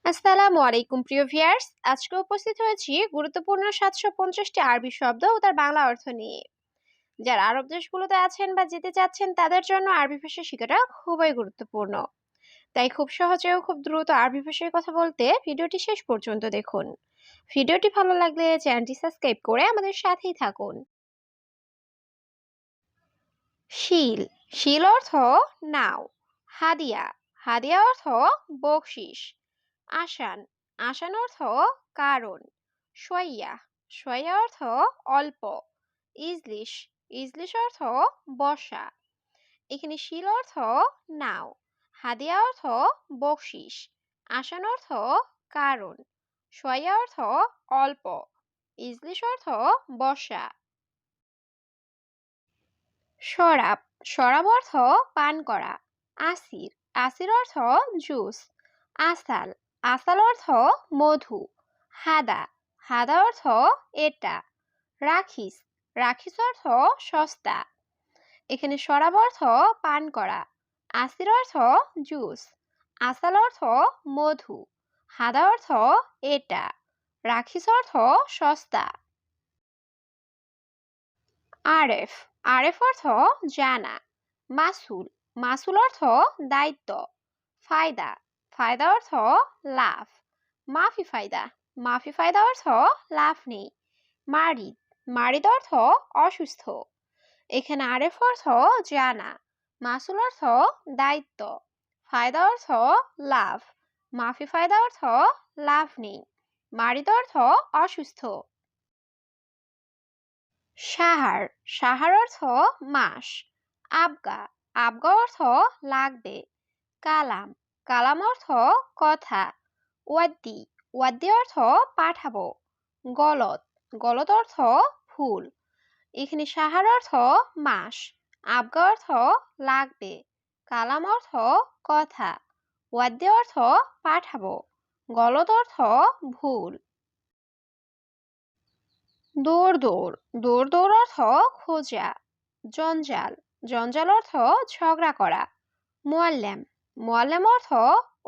আসসালামু আলাইকুম প্রিয় ভিউয়ার্স, আজকে উপস্থিত হয়েছি গুরুত্বপূর্ণ 750টি আরবি শব্দ ও তার বাংলা অর্থ নিয়ে। যারা আরব দেশগুলোতে আছেন বা যেতে চাচ্ছেন তাদের জন্য আরবি ভাষা শেখাটা খুবই গুরুত্বপূর্ণ। তাই খুব সহজে ও খুব দ্রুত আরবি ভাষায় কথা বলতে ভিডিওটি শেষ পর্যন্ত দেখুন। ভিডিওটি ভালো লাগলে চ্যানেলটি সাবস্ক্রাইব করে আমাদের সাথেই থাকুন। শিল, শিল অর্থ নাও। হাদিয়া, হাদিয়া অর্থ বকশিস। আসান, আসান অর্থ কারণ। সইয়া, সইয়া অর্থ অল্প। ইজলিশ, ইজলিশ অর্থ বসা। এখানে শিল অর্থ নাও, হাদিয়া অর্থ বকশিস, আসান অর্থ কারণ, সইয়া অর্থ অল্প, ইজলিশ অর্থ বসা। শরাব, শরাব অর্থ পান করা। আসির, আসির অর্থ জুস। আসাল, আসাল অর্থ মধু। হাদা, হাদা অর্থ এটা। রাখিস, রাখিস অর্থ সস্তা। এখানে শরাব অর্থ পান করা, আসির অর্থ জুস, আসাল অর্থ মধু, হাদা অর্থ এটা, রাখিস অর্থ সস্তা। আরেফ, আরেফ অর্থ জানা। মাসুল, মাসুল অর্থ দায়িত্ব। ফায়দা, ফায়দা অর্থ লাভ। মাফি ফায়দা, মাফি ফায়দা অর্থ লাভ নেই। মারিদ, মারিদ অর্থ অসুস্থ। এখানে আরেফ অর্থ জানা, মাসুল অর্থ দায়িত্ব, ফায়দা অর্থ লাভ, মাফি ফায়দা অর্থ লাভ নেই, মারিদ অর্থ অসুস্থ। সাহার, সাহার অর্থ মাস। আবগা, আবগা অর্থ লাগবে। কালাম, কালাম অর্থ কথা। ওয়াদ্দি, ওয়াদ্দি অর্থ পাঠাবো। গলত, গলত অর্থ ভুল। এখানে সাহার অর্থ মাস, আবগা অর্থ লাগবে, কালাম অর্থ কথা, ওয়াদ্দি অর্থ পাঠাবো, গলত অর্থ ভুল। দৌড় দৌড়, দৌড় দৌড় অর্থ খোঁজা। জঞ্জাল, জঞ্জাল অর্থ ঝগড়া করা। মোয়াল্লেম, মোয়াল্লেম অর্থ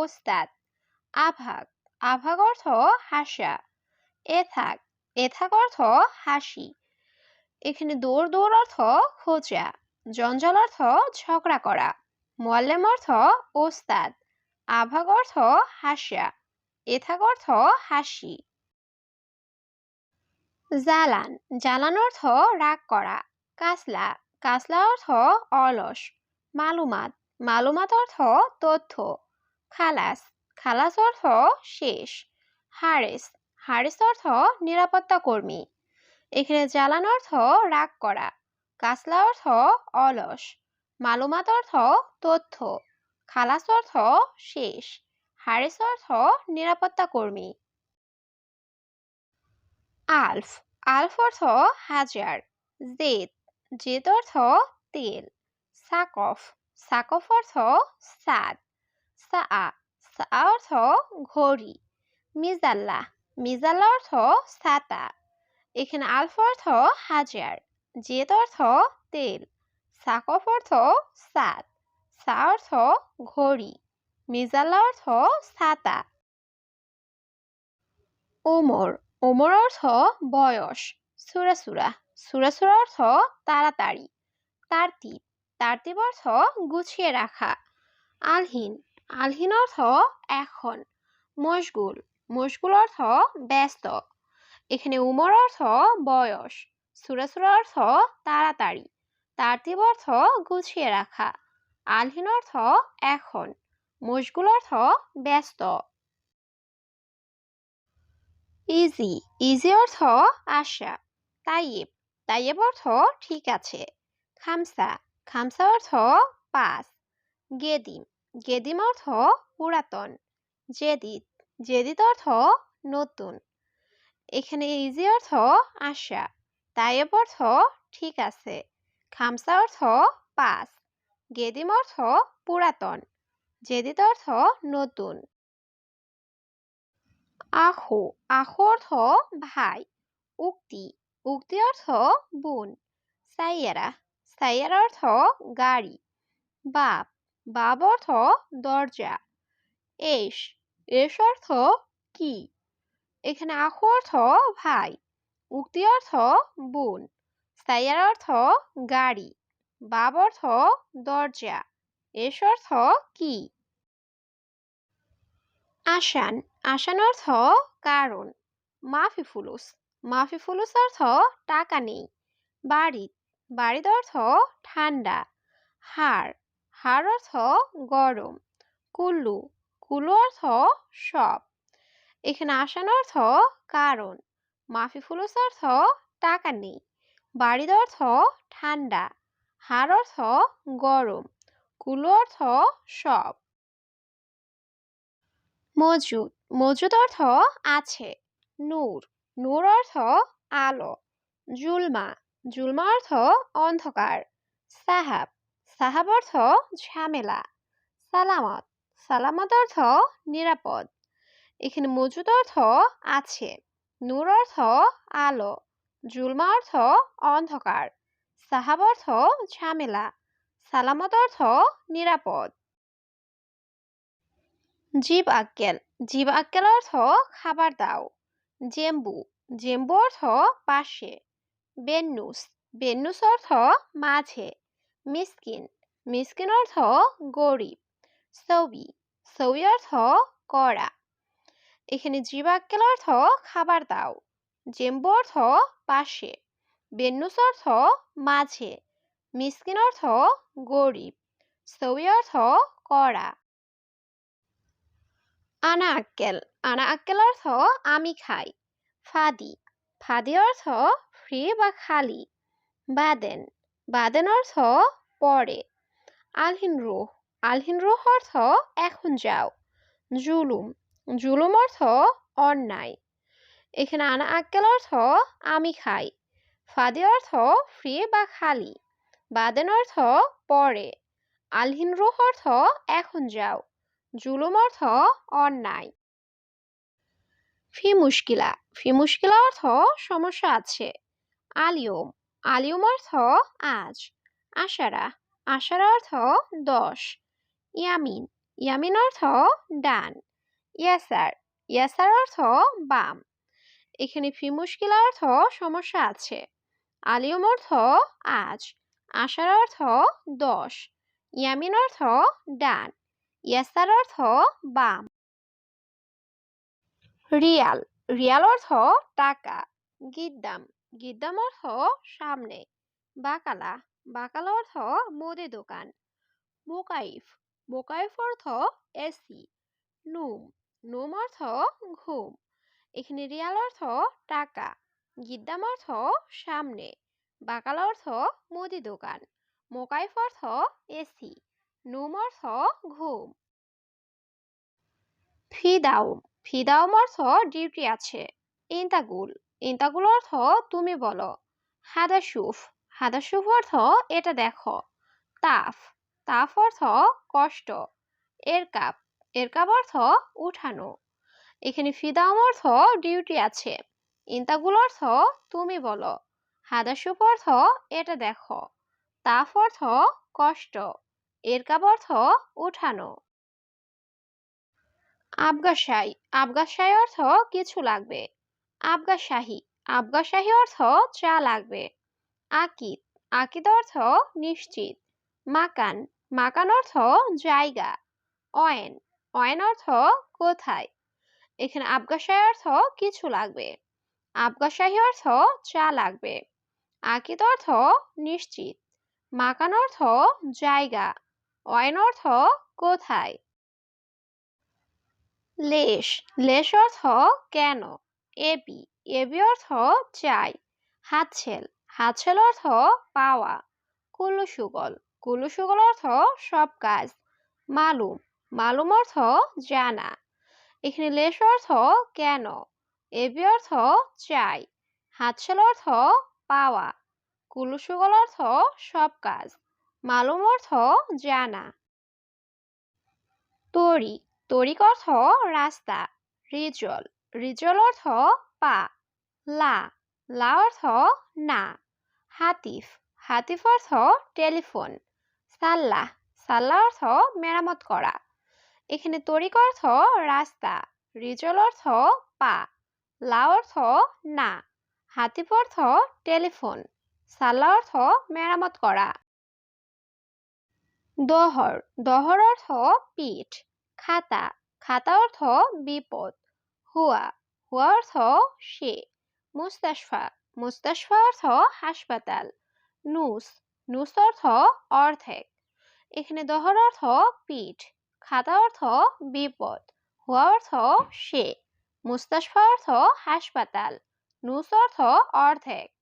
ওস্তাদ। আভাগ, আভাগ অর্থ হাসা। এথাক, এথাক অর্থ হাসি। এখানে দৌড় দৌড় অর্থ খোঁজা, জঞ্জাল অর্থ ঝগড়া করা, মোয়াল্লেম অর্থ ওস্তাদ, আভাগ অর্থ হাসা, এথাক অর্থ হাসি। জালান, জালান অর্থ রাগ করা। কাসলা, কাসলা অর্থ অলস। মালুমাত, মালুমাত অর্থ তথ্য। খালাস, খালাস অর্থ শেষ। হারেস, হারেস অর্থ নিরাপত্তা কর্মী। এখানে জালান অর্থ রাগ করা, কাসলা অর্থ অলস, মালুমাত অর্থ তথ্য, খালাস অর্থ শেষ, হারেস অর্থ নিরাপত্তা কর্মী। আলফ, আলফ অর্থ হাজার। জেদ, জেদ অর্থ তেল। সাকফ, সাকফ অর্থ সাদ। সা, সা অর্থ ঘড়ি। মিজাল্লা, মিজাল্লা অর্থ ছাতা। এখানে আলফ অর্থ হাজার, জেদ অর্থ তেল, সাকফ অর্থ সাদ, সা অর্থ ঘড়ি, মিজাল্লা অর্থ ছাতা। ওমর, ওমর অর্থ বয়স। সুরাসুরা, সুরাসুরা অর্থ তাড়াতাড়ি। তারতিব, তারতিব অর্থ গুছিয়ে রাখা। আলহিন, আলহিন অর্থ এখন। মশগুল, মশগুল অর্থ ব্যস্ত। এখানে উমর অর্থ বয়স, সুরাসুরা অর্থ তাড়াতাড়ি, তারতিব অর্থ গুছিয়ে রাখা, আলহিন অর্থ এখন, মশগুল অর্থ ব্যস্ত। ইজি, ইজি অর্থ আশা। তাইয়েব, তাইয়েব অর্থ ঠিক আছে। খামসা, খামসা অর্থ পাঁচ। গেদিম, গেদিম অর্থ পুরাতন। জেদিদ, জেদিদ অর্থ নতুন। এখানে ইজি অর্থ আশা, তাইয়েব অর্থ ঠিক আছে, খামসা অর্থ পাঁচ, গেদিম অর্থ পুরাতন, জেদিদ অর্থ নতুন। আখু, আখু অর্থ ভাই। উক্তি, উক্তি অর্থ বোন। সাইয়ারা, সাইয়ারা অর্থ গাড়ি। বাব, বাব অর্থ দরজা। এস, এস অর্থ কি। এখানে আখু অর্থ ভাই, উক্তি অর্থ বোন, সাইয়ার অর্থ গাড়ি, বাব অর্থ দরজা। এস অর্থ কি। আসান, আসান অর্থ কারণ। মাফি ফুলুস, মাফি ফুলুস অর্থ টাকা নেই। বাড়িত, বাড়িত অর্থ ঠান্ডা। হাড়, হাড় অর্থ গরম। কুল্লু, কুল্লু অর্থ সব। এখানে আসান অর্থ কারণ, মাফি ফুলুস অর্থ টাকা নেই, বাড়ির অর্থ ঠান্ডা, হাড় অর্থ গরম, কুল্লু অর্থ সব। মজুদ, মজুদ অর্থ আছে। নূর, নূর অর্থ আলো। জুলমা, জুলমা অর্থ অন্ধকার। সাহাব, সাহাব অর্থ ঝামেলা। সালামত, সালামত অর্থ নিরাপদ। এখানে মজুদ অর্থ আছে, নূর অর্থ আলো, জুলমা অর্থ অন্ধকার, সাহাব অর্থ ঝামেলা, সালামত অর্থ নিরাপদ। জিব আক্কেল, জিব আক্কেল অর্থ খাবার দাও। জেম্বু, জেম্বু অর্থ পাশে। বেন্নুস, বেন্নুস অর্থ মাঝে। মিসকিন, মিসকিন অর্থ গরিব। সৌবি, সৌবি অর্থ কড়া। এখানে জিব আক্কেল অর্থ খাবার দাও, জেম্বু অর্থ পাশে, বেন্নুস অর্থ মাঝে, মিসকিন অর্থ গরিব, সৌবি অর্থ কড়া। আনা আক্কেল, আনা আক্কেল অর্থ আমি খাই। ফাদি, ফাদি অর্থ ফ্রি বা খালি। বাদেন, বাদেন অর্থ পরে। আলহিন রুহ, আলহিন রুহ অর্থ এখন যাও। জুলুম, জুলুম অর্থ অন্যায়। এখানে আনা আক্কেল অর্থ আমি খাই, ফাদি অর্থ ফ্রি বা খালি, বাদেন অর্থ পরে, আলহিন রুহ অর্থ এখন যাও, জুলুম অর্থ অন্যায়। ফি মুশকিলা, ফি মুশকিলা অর্থ সমস্যা আছে। আলিয়ম, আলিয়ম অর্থ আজ। আশারা, আশারা অর্থ 10। ইয়ামিন, ইয়ামিন অর্থ ডান। ইয়াসার, ইয়াসার অর্থ বাম। এখানে ফি মুশকিলা অর্থ সমস্যা আছে, আলিয়ম অর্থ আজ, আশার অর্থ 10, ইয়ামিন অর্থ ডান, ইয়াসার অর্থ বাম। রিয়াল, রিয়াল অর্থ টাকা। গিদ্দাম, গিদ্দাম অর্থ সামনে। বাকালা, বাকালা অর্থ মুদি দোকান। মোকাইফ, মোকাইফ অর্থ এসি। নুম, নুম অর্থ ঘুম। এখানে রিয়াল অর্থ টাকা, গিদ্দাম অর্থ সামনে, বাকালা অর্থ মুদি দোকান, মোকাইফ অর্থ এসি, নুম অর্থ ঘুম। ফিদাউম, ফিদাউম অর্থ ডিউটি আছে। ইন্তাগুল, ইন্তাগুল অর্থ তুমি বলো। হাদাসুফ, হাদাসুফ অর্থ এটা দেখো। তাফ, তাফ অর্থ কষ্ট। এরকাব, এরকাব অর্থ উঠানো। এখানে ফিদাউম অর্থ ডিউটি আছে, ইন্তাগুল অর্থ তুমি বলো, হাদাসুফ অর্থ এটা দেখো, তাফ অর্থ কষ্ট, এরকাব অর্থ উঠানো। আবগাশাই, আবগাশাই অর্থ কিছু লাগবে। আবগাশাহী, আবগাশাহী অর্থ চা লাগবে। আকিদ, আকিদ অর্থ নিশ্চিত। মাকান, মাকান অর্থ জায়গা। অয়েন, অয়েন অর্থ কোথায়। এখানে আবগাশাই অর্থ কিছু লাগবে, আবগাশাহী অর্থ চা লাগবে, আকিদ অর্থ নিশ্চিত, মাকান অর্থ জায়গা, অয়েন অর্থ কোথায়। লেশ, লেশ অর্থ কেন। এবি, এবি অর্থ চাই। হাতছেল, হাতছেল অর্থ পাওয়া। কুল্লুশুগল, কুল্লুশুগল অর্থ সব কাজ। মালুম, মালুম অর্থ জানা। এখানে লেশ অর্থ কেন, এবি অর্থ চাই, হাতছেল অর্থ পাওয়া, কুল্লুশুগল অর্থ সব কাজ, মালুম অর্থ জানা। তরিক, তরিক অর্থ রাস্তা। রিজল, রিজল অর্থ পা। লা, লা অর্থ না। হাতিফ, হাতিফ অর্থ টেলিফোন। সাল্লাহ, সাল্লাহ অর্থ মেরামত করা। এখানে তরিক অর্থ রাস্তা, রিজল অর্থ পা, লা অর্থ না, হাতিফ অর্থ টেলিফোন, সাল্লা অর্থ মেরামত করা। দহর, দহর অর্থ পিঠ, খাতা, খাতা অর্থ বিপদ, হুয়া, হুয়া অর্থ সে, মুস্তাশফা, মুস্তাশফা অর্থ হাসপাতাল, নুস, নুস অর্থ অর্ধেক। এখানে দহর অর্থ পিঠ, খাতা অর্থ বিপদ, হুয়া অর্থ সে, মুস্তাশফা অর্থ হাসপাতাল, নুস অর্থ অর্ধেক।